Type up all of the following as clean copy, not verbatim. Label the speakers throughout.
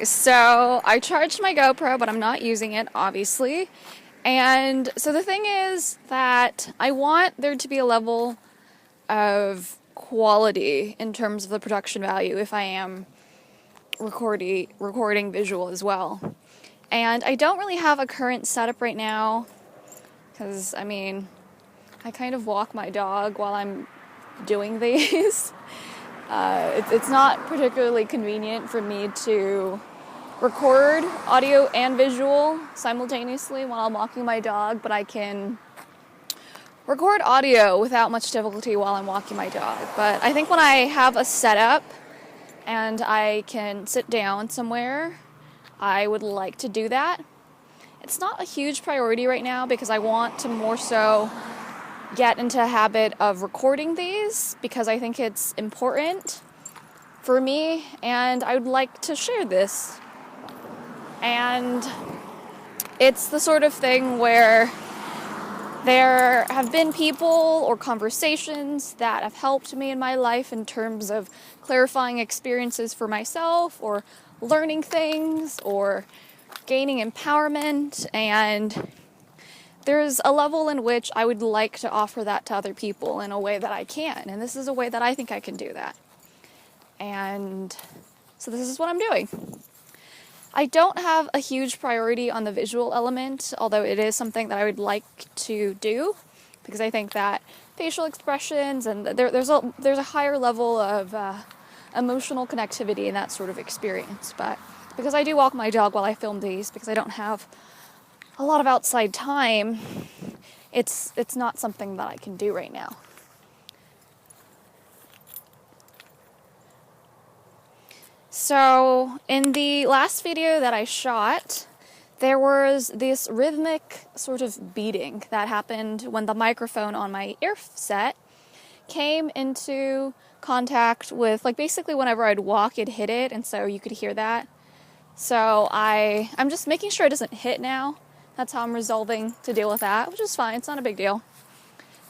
Speaker 1: So I charged my GoPro, but I'm not using it, obviously. And so the thing is that I want there to be a level of quality in terms of the production value if I am recording visual as well. And I don't really have a current setup right now because, I kind of walk my dog while I'm doing these. It's not particularly convenient for me to record audio and visual simultaneously while I'm walking my dog, but I can record audio without much difficulty while I'm walking my dog. But I think when I have a setup and I can sit down somewhere, I would like to do that. It's not a huge priority right now because I want to more so get into a habit of recording these because I think it's important for me and I would like to share this. And it's the sort of thing where there have been people or conversations that have helped me in my life in terms of clarifying experiences for myself or learning things or gaining empowerment, and there's a level in which I would like to offer that to other people in a way that I can, and this is a way that I think I can do that. And so this is what I'm doing. I don't have a huge priority on the visual element, although it is something that I would like to do, because I think that facial expressions and there's a higher level of emotional connectivity in that sort of experience. But because I do walk my dog while I film these, because I don't have a lot of outside time, it's not something that I can do right now. So in the last video that I shot, there was this rhythmic sort of beating that happened when the microphone on my ear set came into contact with, basically whenever I'd walk, it hit it, and so you could hear that. So I'm just making sure it doesn't hit now. That's how I'm resolving to deal with that, which is fine. It's not a big deal.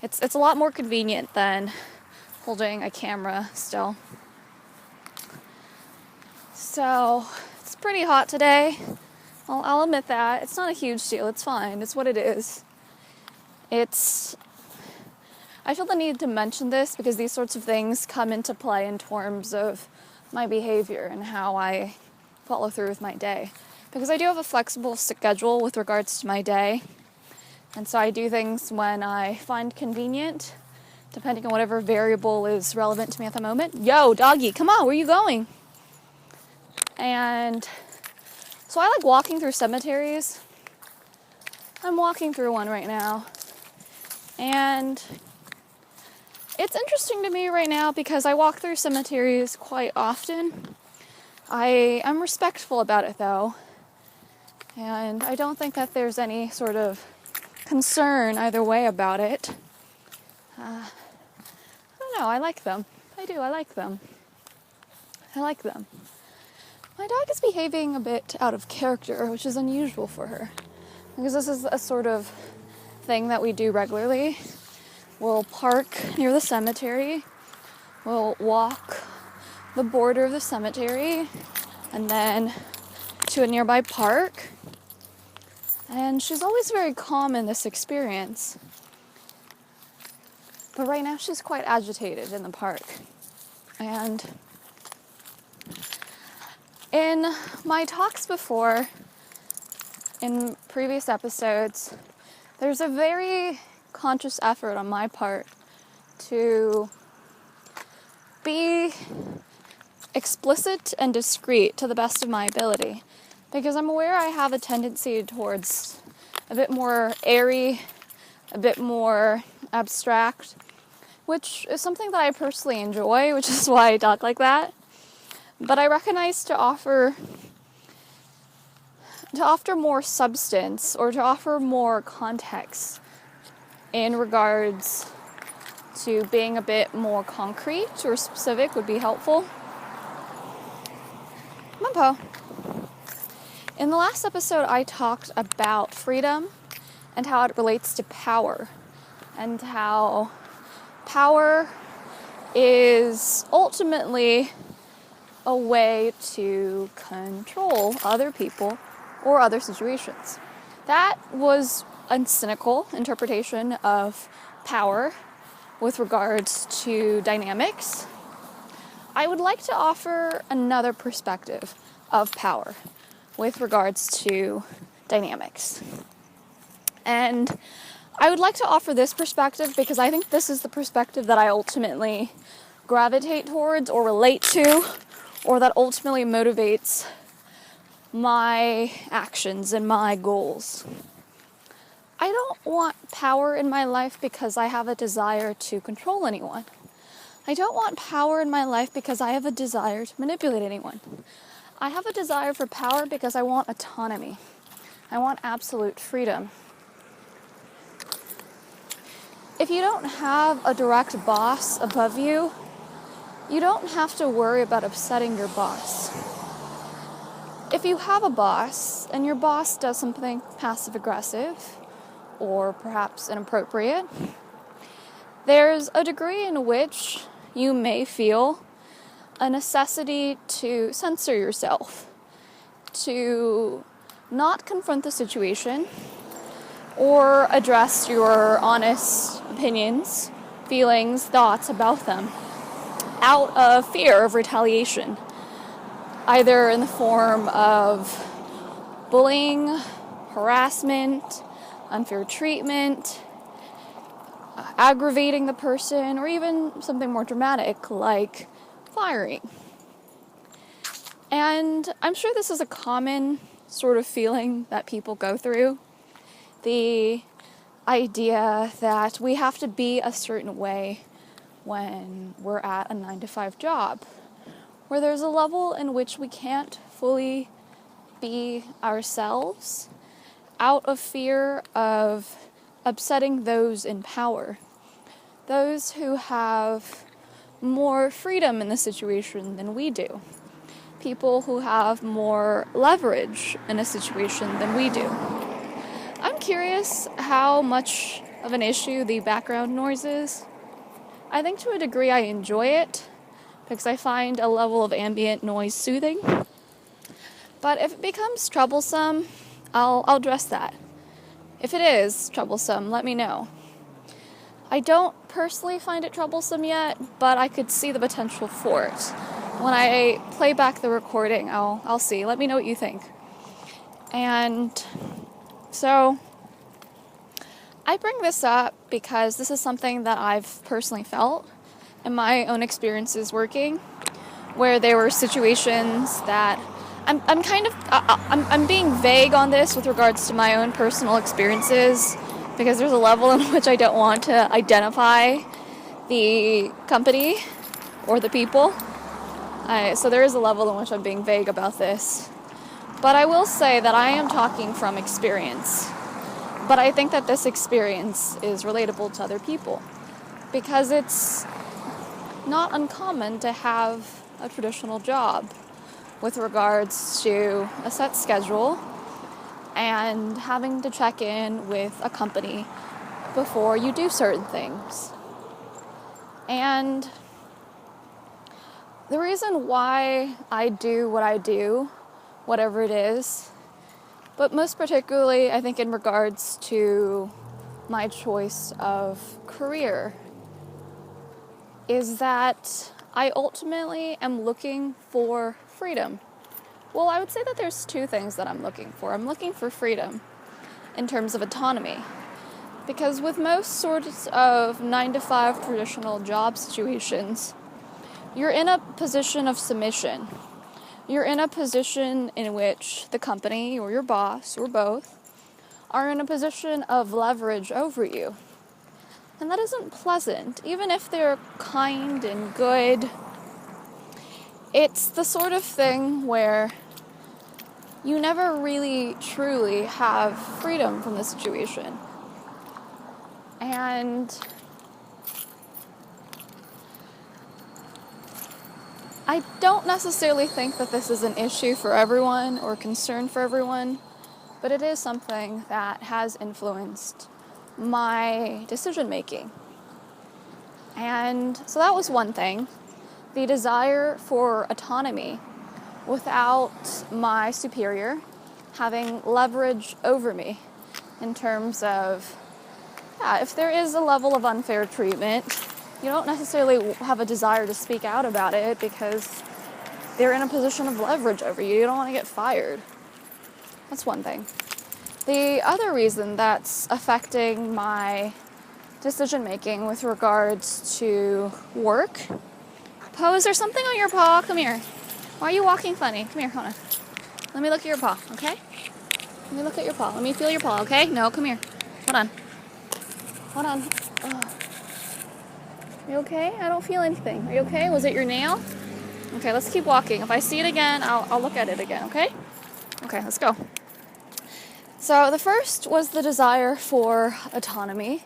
Speaker 1: It's a lot more convenient than holding a camera still. So it's pretty hot today. I'll admit that. It's not a huge deal. It's fine. It's what it is. I feel the need to mention this because these sorts of things come into play in terms of my behavior and how I follow through with my day. Because I do have a flexible schedule with regards to my day. And so I do things when I find convenient, depending on whatever variable is relevant to me at the moment. Yo, doggy, come on, where are you going? And so I like walking through cemeteries. I'm walking through one right now. And it's interesting to me right now because I walk through cemeteries quite often. I'm respectful about it though. And I don't think that there's any sort of concern either way about it. I don't know, I like them. I do, I like them. I like them. My dog is behaving a bit out of character, which is unusual for her. Because this is a sort of thing that we do regularly. We'll park near the cemetery. We'll walk the border of the cemetery and then to a nearby park. And she's always very calm in this experience. But right now she's quite agitated in the park. And in my talks before, in previous episodes, there's a very conscious effort on my part to be explicit and discreet to the best of my ability. Because I'm aware I have a tendency towards a bit more airy, a bit more abstract, which is something that I personally enjoy, which is why I talk like that. But I recognize to offer more substance or to offer more context in regards to being a bit more concrete or specific would be helpful. Mumpo. In the last episode, I talked about freedom and how it relates to power, and how power is ultimately a way to control other people or other situations. That was a cynical interpretation of power with regards to dynamics. I would like to offer another perspective of power with regards to dynamics. And I would like to offer this perspective because I think this is the perspective that I ultimately gravitate towards or relate to, or that ultimately motivates my actions and my goals. I don't want power in my life because I have a desire to control anyone. I don't want power in my life because I have a desire to manipulate anyone. I have a desire for power because I want autonomy. I want absolute freedom. If you don't have a direct boss above you, you don't have to worry about upsetting your boss. If you have a boss and your boss does something passive-aggressive or perhaps inappropriate, there's a degree in which you may feel a necessity to censor yourself, to not confront the situation or address your honest opinions, feelings, thoughts about them out of fear of retaliation, either in the form of bullying, harassment, unfair treatment, aggravating the person, or even something more dramatic like firing. And I'm sure this is a common sort of feeling that people go through. The idea that we have to be a certain way when we're at a 9-to-5 job, where there's a level in which we can't fully be ourselves out of fear of upsetting those in power, those who have more freedom in the situation than we do, people who have more leverage in a situation than we do. I'm curious how much of an issue the background noise is. I think to a degree I enjoy it because I find a level of ambient noise soothing. But if it becomes troublesome, I'll address that. If it is troublesome, let me know. I don't personally find it troublesome yet, but I could see the potential for it. When I play back the recording, I'll see. Let me know what you think. And so I bring this up because this is something that I've personally felt in my own experiences working, where there were situations that I'm being vague on this with regards to my own personal experiences because there's a level in which I don't want to identify the company or the people. So there is a level in which I'm being vague about this. But I will say that I am talking from experience. But I think that this experience is relatable to other people because it's not uncommon to have a traditional job with regards to a set schedule and having to check in with a company before you do certain things. And the reason why I do what I do, whatever it is, but most particularly I think in regards to my choice of career, is that I ultimately am looking for freedom. Well, I would say that there's two things that I'm looking for. I'm looking for freedom in terms of autonomy. Because with most sorts of 9-to-5 traditional job situations, you're in a position of submission. You're in a position in which the company or your boss or both are in a position of leverage over you. And that isn't pleasant, even if they're kind and good. It's the sort of thing where you never really truly have freedom from the situation. And I don't necessarily think that this is an issue for everyone or concern for everyone, but it is something that has influenced my decision making. And so that was one thing the desire for autonomy without my superior having leverage over me in terms of, yeah, if there is a level of unfair treatment, you don't necessarily have a desire to speak out about it because they're in a position of leverage over you. You don't want to get fired. That's one thing. The other reason that's affecting my decision making with regards to work. Poe, is there something on your paw? Come here. Why are you walking funny? Come here, hold on. Let me look at your paw, okay? Let me look at your paw. Let me feel your paw, okay? No, come here. Hold on. Hold on. Ugh. Are you okay? I don't feel anything. Are you okay? Was it your nail? Okay, let's keep walking. If I see it again, I'll look at it again, okay? Okay, let's go. So the first was the desire for autonomy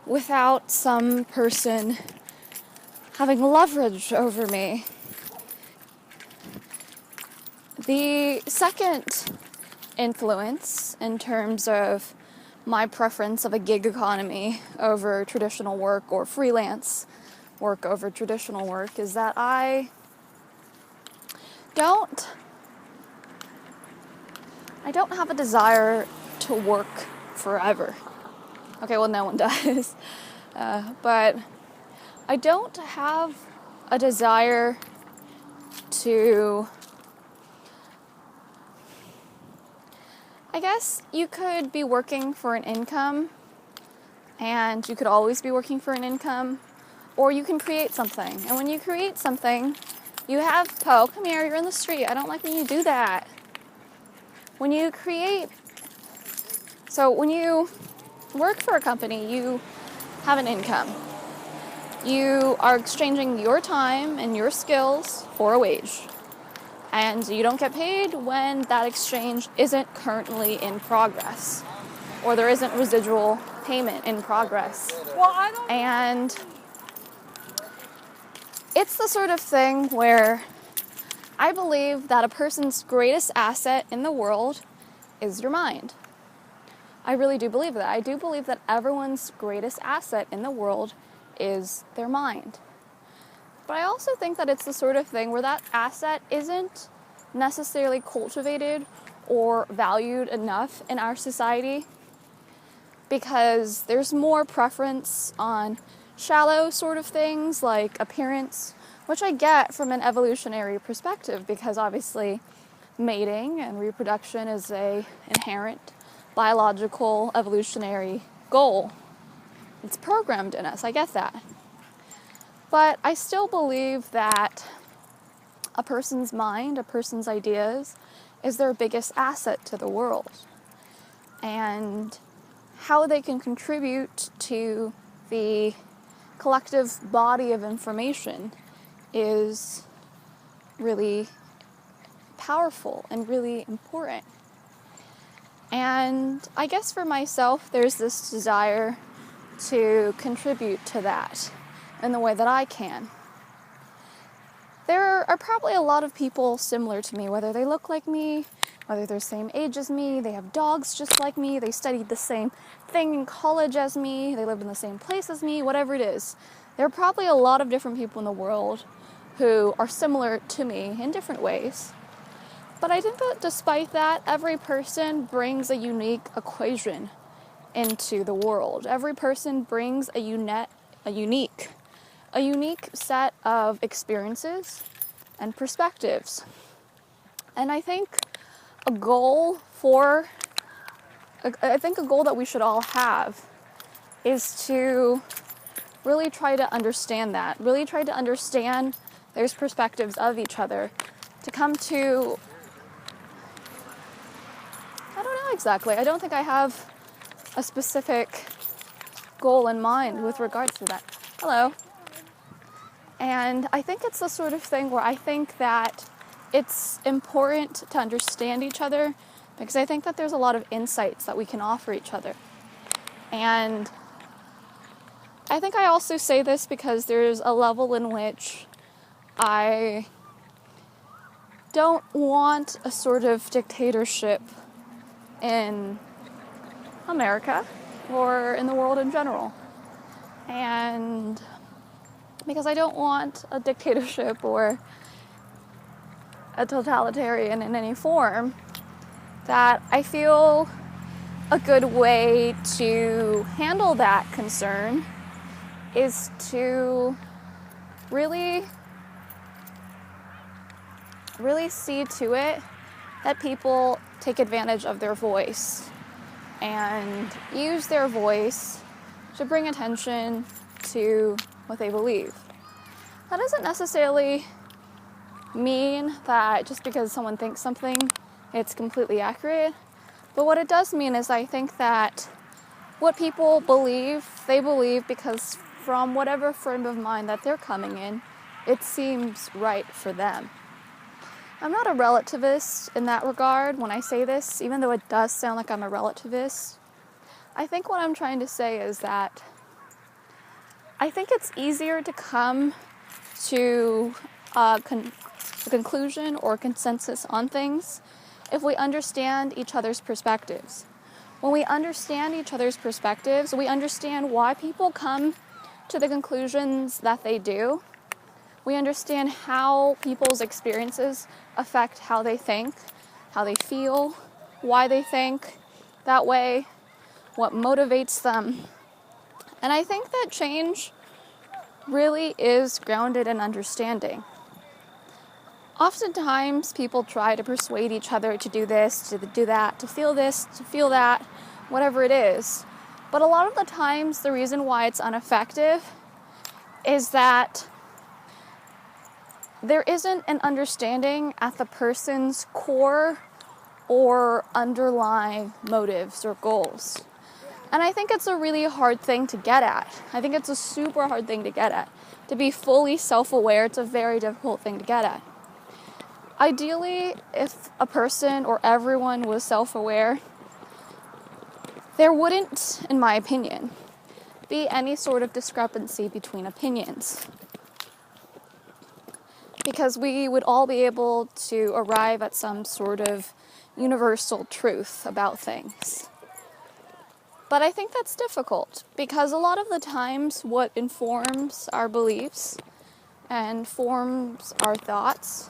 Speaker 1: without some person having leverage over me. The second influence in terms of my preference of a gig economy over traditional work or freelance work over traditional work is that I don't have a desire to work forever. Okay, well, no one does. But I don't have a desire to... I guess you could be working for an income, and you could always be working for an income, or you can create something. And when you create something, you have... Poe, come here, you're in the street. I don't like when you do that. When you create... So when you work for a company, you have an income. You are exchanging your time and your skills for a wage. And you don't get paid when that exchange isn't currently in progress, or there isn't residual payment in progress. And it's the sort of thing where I believe that a person's greatest asset in the world is your mind. I really do believe that. I do believe that everyone's greatest asset in the world is their mind. But I also think that it's the sort of thing where that asset isn't necessarily cultivated or valued enough in our society, because there's more preference on shallow sort of things like appearance, which I get from an evolutionary perspective, because obviously mating and reproduction is an inherent biological evolutionary goal. It's programmed in us, I get that. But I still believe that a person's mind, a person's ideas, is their biggest asset to the world. And how they can contribute to the collective body of information is really powerful and really important. And I guess for myself, there's this desire to contribute to that in the way that I can. There are probably a lot of people similar to me, whether they look like me, whether they're the same age as me, they have dogs just like me, they studied the same thing in college as me, they live in the same place as me, whatever it is. There are probably a lot of different people in the world who are similar to me in different ways. But I think that despite that, every person brings a unique equation into the world. Every person brings a unique set of experiences and perspectives. And I think a goal that we should all have is to really try to understand that, really try to understand those perspectives of each other, to come to, I don't know exactly, I don't think I have a specific goal in mind with regards to that. Hello. And I think it's the sort of thing where I think that it's important to understand each other, because I think that there's a lot of insights that we can offer each other. And I think I also say this because there's a level in which I don't want a sort of dictatorship in America or in the world in general. And because I don't want a dictatorship or a totalitarian in any form, that I feel a good way to handle that concern is to really see to it that people take advantage of their voice and use their voice to bring attention to what they believe. That doesn't necessarily mean that just because someone thinks something, it's completely accurate. But what it does mean is I think that what people believe, they believe because from whatever frame of mind that they're coming in, it seems right for them. I'm not a relativist in that regard when I say this, even though it does sound like I'm a relativist. I think what I'm trying to say is that I think it's easier to come to a conclusion or consensus on things if we understand each other's perspectives. When we understand each other's perspectives, we understand why people come to the conclusions that they do. We understand how people's experiences affect how they think, how they feel, why they think that way, what motivates them. And I think that change really is grounded in understanding. Oftentimes, people try to persuade each other to do this, to do that, to feel this, to feel that, whatever it is. But a lot of the times, the reason why it's ineffective is that there isn't an understanding at the person's core or underlying motives or goals. And I think it's a really hard thing to get at. I think it's a super hard thing to get at. To be fully self-aware, it's a very difficult thing to get at. Ideally, if a person or everyone was self-aware, there wouldn't, in my opinion, be any sort of discrepancy between opinions. Because we would all be able to arrive at some sort of universal truth about things. But I think that's difficult because a lot of the times what informs our beliefs and forms our thoughts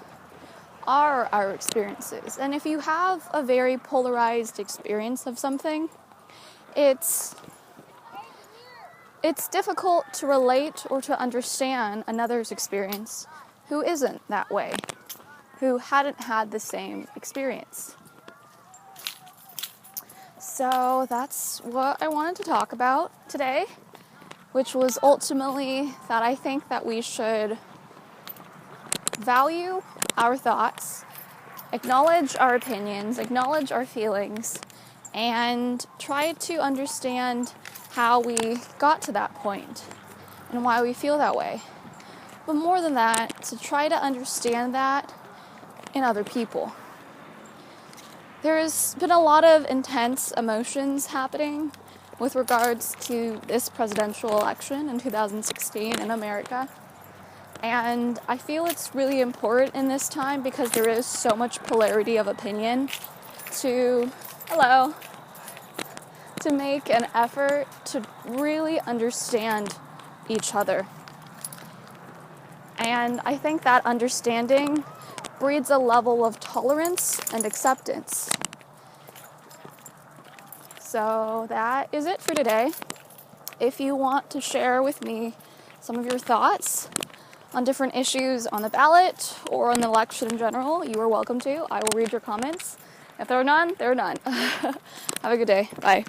Speaker 1: are our experiences. And if you have a very polarized experience of something, it's difficult to relate or to understand another's experience who isn't that way, who hadn't had the same experience. So that's what I wanted to talk about today, which was ultimately that I think that we should value our thoughts, acknowledge our opinions, acknowledge our feelings, and try to understand how we got to that point and why we feel that way. But more than that, to try to understand that in other people. There's been a lot of intense emotions happening with regards to this presidential election in 2016 in America. And I feel it's really important in this time because there is so much polarity of opinion to make an effort to really understand each other. And I think that understanding breeds a level of tolerance and acceptance. So that is it for today. If you want to share with me some of your thoughts on different issues on the ballot or on the election in general, you are welcome to. I will read your comments. If there are none, there are none. Have a good day. Bye.